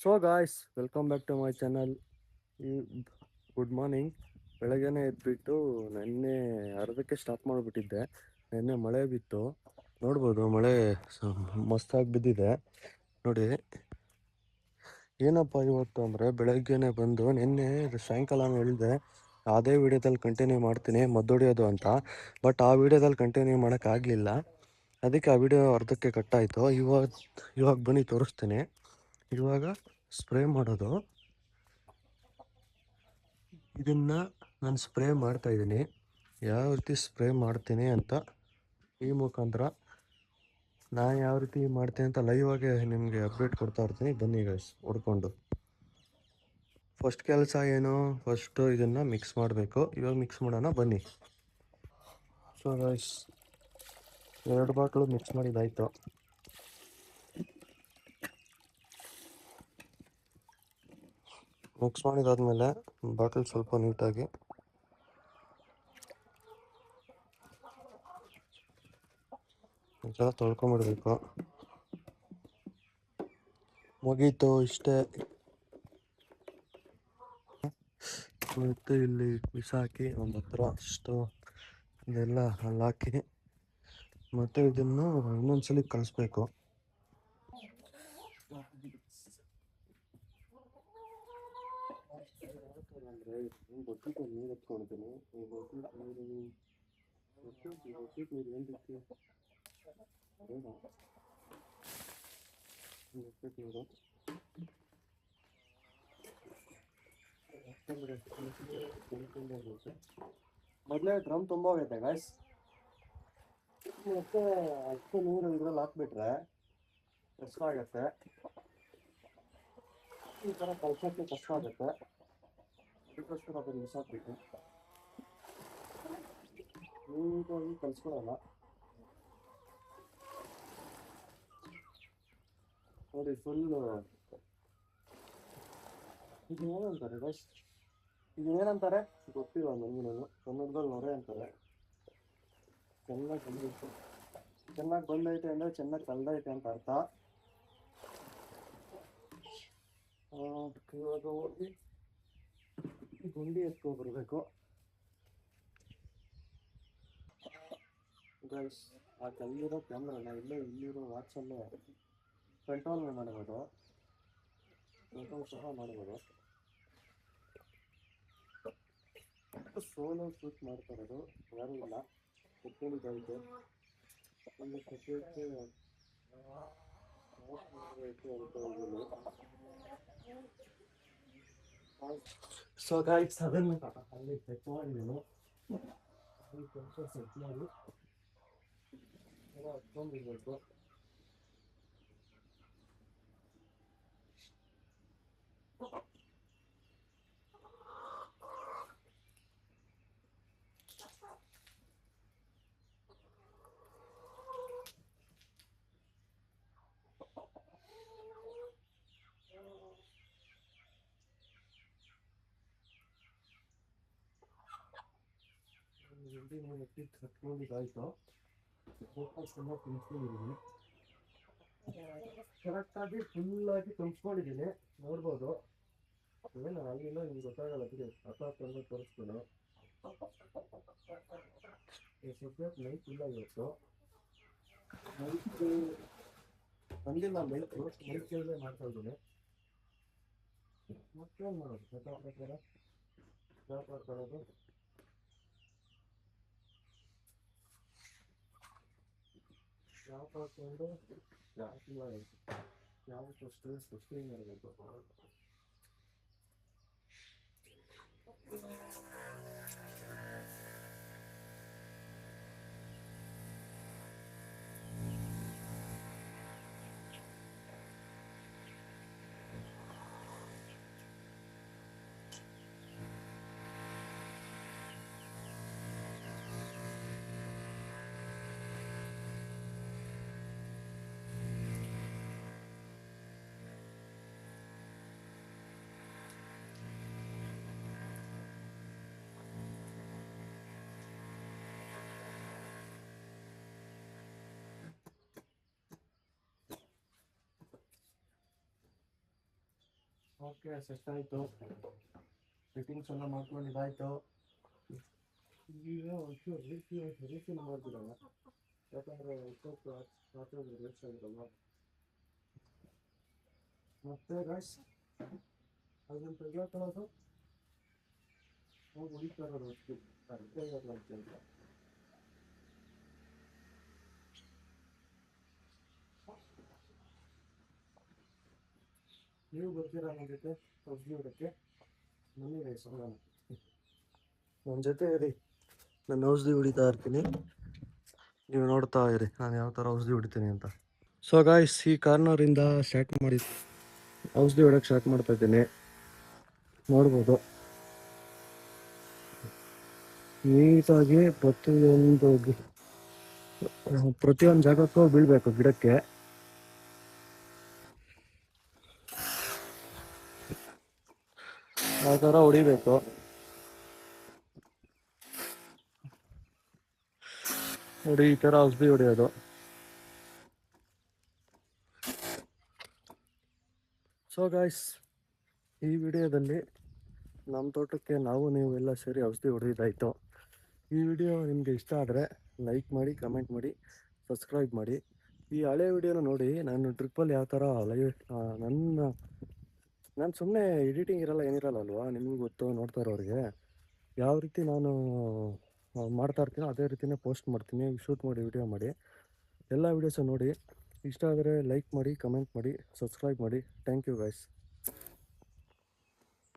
So guys welcome back to my channel. ಈ good morning. ಬೆಳಗ್ಗೆನೇ ಎದ್ಬಿಟ್ಟು ನೆನ್ನೆ ಅರ್ಧಕ್ಕೆ ಸ್ಟಾಪ್ ಮಾಡಿಬಿಟ್ಟಿದ್ದೆ. ನೆನ್ನೆ ಮಳೆ ಬಿತ್ತು, ನೋಡ್ಬೋದು ಮಳೆ ಮಸ್ತಾಗಿ ಬಿದ್ದಿದೆ ನೋಡಿ. ಏನಪ್ಪ ಇವತ್ತು ಅಂದರೆ ಬೆಳಗ್ಗೆನೆ ಬಂದು ನಿನ್ನೆ ಸಾಯಂಕಾಲ ಹೇಳಿದೆ ಅದೇ ವಿಡಿಯೋದಲ್ಲಿ ಕಂಟಿನ್ಯೂ ಮಾಡ್ತೀನಿ ಮದ್ದೊಡಿಯೋದು ಅಂತ. ಬಟ್ ಆ ವಿಡಿಯೋದಲ್ಲಿ ಕಂಟಿನ್ಯೂ ಮಾಡೋಕ್ಕಾಗಲಿಲ್ಲ, ಅದಕ್ಕೆ ಆ ವಿಡಿಯೋ ಅರ್ಧಕ್ಕೆ ಕಟ್ಟಾಯಿತು. ಇವಾಗ ಬನ್ನಿ ತೋರಿಸ್ತೀನಿ. ಇವಾಗ ಸ್ಪ್ರೇ ಮಾಡೋದು, ಇದನ್ನ ನಾನು ಸ್ಪ್ರೇ ಮಾಡ್ತಾ ಇದ್ದೀನಿ. ಯಾವ ರೀತಿ ಸ್ಪ್ರೇ ಮಾಡ್ತೀನಿ ಅಂತ ಈ ಮುಖಾಂತರ ನಾನು ಯಾವ ರೀತಿ ಮಾಡ್ತೀನಿ ಅಂತ ಲೈವ್ ಆಗಿ ನಿಮಗೆ ಅಪ್ಡೇಟ್ ಕೊಡ್ತಾ ಇರ್ತೀನಿ. ಬನ್ನಿ ಗೈಸ್ ಹೊಡ್ಕೊಂಡು. ಫಸ್ಟ್ ಕೆಲಸ ಏನು, ಫಸ್ಟು ಇದನ್ನು ಮಿಕ್ಸ್ ಮಾಡಬೇಕು. ಇವಾಗ ಮಿಕ್ಸ್ ಮಾಡೋಣ ಬನ್ನಿ. ಸೊ ಗೈಸ್ 2 ಬಾಟ್ಲು ಮಿಕ್ಸ್ ಮಾಡಿದ್ದಾಯಿತು. ಮಿಕ್ಸ್ ಮಾಡಿದಾದ್ಮೇಲೆ ಬಾಟಲ್ ಸ್ವಲ್ಪ ನೀಟಾಗಿ ಇದೆಲ್ಲ ತೊಳ್ಕೊಂಬಿಡ್ಬೇಕು. ಮುಗೀತು ಇಷ್ಟೇ. ಮತ್ತು ಇಲ್ಲಿ ಬಿಸಾಕಿ ಒಂದು ಹತ್ರ ಅಷ್ಟು ಇದೆಲ್ಲ ಹಾಕಿ ಮತ್ತು ಇದನ್ನು ಇನ್ನೊಂದ್ಸಲಿ ಕಲಿಸ್ಬೇಕು. ಅಂದರೆ ಗೊತ್ತಿತ್ತು ನೀರು ಎತ್ಕೊಳ್ತೀನಿ. ಈ ಗೊತ್ತಿಟ್ಟು ನೀರು ಏನು ರೀತಿ ಬೇಡ, ಗೊತ್ತಿಟ್ಟು ನೀರು ಮೊದಲೇ ಡ್ರಮ್ ತುಂಬ ಹೋಗೈತೆ ಗಾಯ್ಸ್. ಮತ್ತೆ ಅಷ್ಟು ನೀರು ಇದ್ರಲ್ಲಿ ಹಾಕ್ಬಿಟ್ರೆ ಕಷ್ಟ ಆಗುತ್ತೆ. ಈ ಥರ ಕಲ್ಸೋಕ್ಕೆ ಕಷ್ಟ ಆಗುತ್ತೆ, ಅದಕ್ಕೋಸ್ಕರ ಅದನ್ನು ಬಿಸಾಕ್ಬಿಟ್ಟು ನೀಟಾಗಿ ಕಲಿಸ್ಕೊಡಲ್ಲ. ನೋಡಿ ಫುಲ್ಲು ಇದು ಏನಂತಾರೆ ಗೈಸ್, ಇದು ಏನಂತಾರೆ ಗೊತ್ತಿಲ್ಲ ನನಗೂ. ಕನ್ನಡದಲ್ಲಿ ನೊರೆ ಅಂತಾರೆ. ಚೆನ್ನಾಗಿ ಬಂದೈತೆ ಅಂದರೆ ಚೆನ್ನಾಗಿ ಕಲ್ದೈತೆ ಅಂತ ಅರ್ಥ. ಇವಾಗ ಹೋಗಿ ಗುಂಡಿ ಎತ್ಕೊಬರ್ಬೇಕು ಗೈಸ್. ಆ ಕಲ್ಲಿರೋ ಕ್ಯಾಮ್ರಾನ ಇಲ್ಲಿರೋ ವಾಚಲ್ಲೇ ಕಂಟ್ರೋಲ್ ಮಾಡ್ಬೋದು, ಕಂಟ್ರೋಲ್ ಸಹ ಮಾಡ್ಬೋದು. ಸೋಲೋ ಶೂಟ್ ಮಾಡ್ತಾ ಇರೋದು, ಯಾರೂ ಇಲ್ಲ. ಕುತ್ಕೊಂಡಿದ್ದೈತೆ ಒಂದು ಸೆಕ್ಯೂರಿಟಿ ಸೊ ಗೈಸ್ ಅದನ್ನು ಅಲ್ಲಿ ಸೆಟ್ ಮಾಡಿದ್ದೀನಿ. ಅಲ್ಲಿ ಕೆಲಸ ಸೆಟ್ ಮಾಡಿ ಹತ್ಕೊಂಡಿರ್ಬೇಕು. ಹತ್ಕೊಂಡಿದ್ದಾಯ್ತು, ಫೋಕಸ್ ಎಲ್ಲ ತುಂಬಿಸ್ಕೊಂಡಿದ್ದೀನಿ. ಕರೆಕ್ಟಾಗಿ ಫುಲ್ಲಾಗಿ ತುಂಬಿಸ್ಕೊಂಡಿದ್ದೀನಿ, ನೋಡ್ಬೋದು. ಏನು ಅಲ್ಲಿಂದ ನಿಮ್ಗೆ ಗೊತ್ತಾಗಲ್ಲ, ಬಿಡಿ ಹತ್ತಾಕೊಂಡು ತೋರಿಸ್ತೀನಿ. ಸಬ್ಜೆಕ್ಟ್ ನೈಟ್ ಫುಲ್ಲಾಗಿತ್ತು, ನೈಟ್ ಬಂದಿಲ್ಲ. ನೈಟ್ ಕೇಳಿದ್ರೆ ಮಾಡ್ತಾ ಇದ್ದೀನಿ. ಮತ್ತೇನು ಮಾಡೋದು, ಪ್ರಕಾರ ಜಾಬ್ ಮಾಡ್ಕೊಳ್ಳೋದು. ಯಾವ ಹಾಕೊಂಡು ಯಾವ ಫಸ್ಟಿಂಗ್ ಮಾಡಬೇಕು. ಓಕೆ ಸೆಟ್ ಆಯಿತು. ಫಿಟ್ಟಿಂಗ್ಸ್ ಎಲ್ಲ ಮಾಡ್ಕೊಂಡಿದ್ದಾಯಿತು. ಈಗ ಒಂಚೂರು ರೀತಿನ ಮಾಡ್ಬಿಡೋಣ, ಯಾಕಂದರೆ ಸ್ವಲ್ಪ ವೇಸ್ಟ್ ಆಗಿರಲ್ಲ. ಮತ್ತೆ ಗೈಸ್ ಅದನ್ನು ತೆಗೆದುಕೊಳ್ಳೋದು ನಾವು ಉಳಿತಾ ಇರೋದು ಅಷ್ಟು ಅಂತ. ನೀವು ಬರ್ತೀರಾ ನನ್ನ ಜೊತೆ ಔಷಧಿ ಹೊಡಕ್ಕೆ? ಬನ್ನಿ ಗೈಸ್ ಹೋಗೋಣ. ನನ್ನ ಜೊತೆ ಇರಿ, ನಾನು ಔಷಧಿ ಹೊಡಿತಾ ಇರ್ತೀನಿ, ನೀವು ನೋಡ್ತಾ ಇರಿ ನಾನು ಯಾವ ಥರ ಔಷಧಿ ಹೊಡಿತೀನಿ ಅಂತ. ಸೊ ಗಾಯ್ಸ್, ಈ ಕಾರ್ನರಿಂದ ಸ್ಟಾರ್ಟ್ ಮಾಡಿ ಔಷಧಿ ಹೊಡಕ್ಕೆ ಸ್ಟಾರ್ಟ್ ಮಾಡ್ತಾ ಇದ್ದೀನಿ. ನೋಡ್ಬೋದು ನೀಟಾಗಿ ಪ್ರತಿಯೊಂದು ಜಾಗಕ್ಕೂ ಬೀಳಬೇಕು ಗಿಡಕ್ಕೆ. ಆ ಥರ ಹೊಡಿಬೇಕು. ನೋಡಿ ಈ ಥರ ಔಷಧಿ ಹೊಡೆಯೋದು. ಸೊ ಗಾಯ್ಸ್, ಈ ವಿಡಿಯೋದಲ್ಲಿ ನಮ್ಮ ತೋಟಕ್ಕೆ ನೀವು ಎಲ್ಲ ಸೇರಿ ಔಷಧಿ ಹೊಡೆಯೋದಾಯಿತು. ಈ ವಿಡಿಯೋ ನಿಮಗೆ ಇಷ್ಟ ಆದರೆ ಲೈಕ್ ಮಾಡಿ, ಕಮೆಂಟ್ ಮಾಡಿ, ಸಬ್ಸ್ಕ್ರೈಬ್ ಮಾಡಿ. ಈ ಹಳೆ ವಿಡಿಯೋನ ನೋಡಿ, ನಾನು ಟ್ರಿಪ್ಪಲ್ಲಿ ಯಾವ ಥರ ನಾನು ಸುಮ್ಮನೆ ಎಡಿಟಿಂಗ್ ಇರಲ್ಲ, ಏನಿರಲ್ಲ ಅಲ್ವಾ, ನಿಮಗೂ ಗೊತ್ತು ನೋಡ್ತಾ ಇರೋರಿಗೆ. ಯಾವ ರೀತಿ ನಾನು ಮಾಡ್ತಾ ಇರ್ತೀನೋ ಅದೇ ರೀತಿಯೇ ಪೋಸ್ಟ್ ಮಾಡ್ತೀನಿ, ಶೂಟ್ ಮಾಡಿ ವಿಡಿಯೋ ಮಾಡಿ. ಎಲ್ಲ ವೀಡಿಯೋಸು ನೋಡಿ, ಇಷ್ಟ ಆದರೆ ಲೈಕ್ ಮಾಡಿ, ಕಮೆಂಟ್ ಮಾಡಿ, ಸಬ್ಸ್ಕ್ರೈಬ್ ಮಾಡಿ. Thank you guys.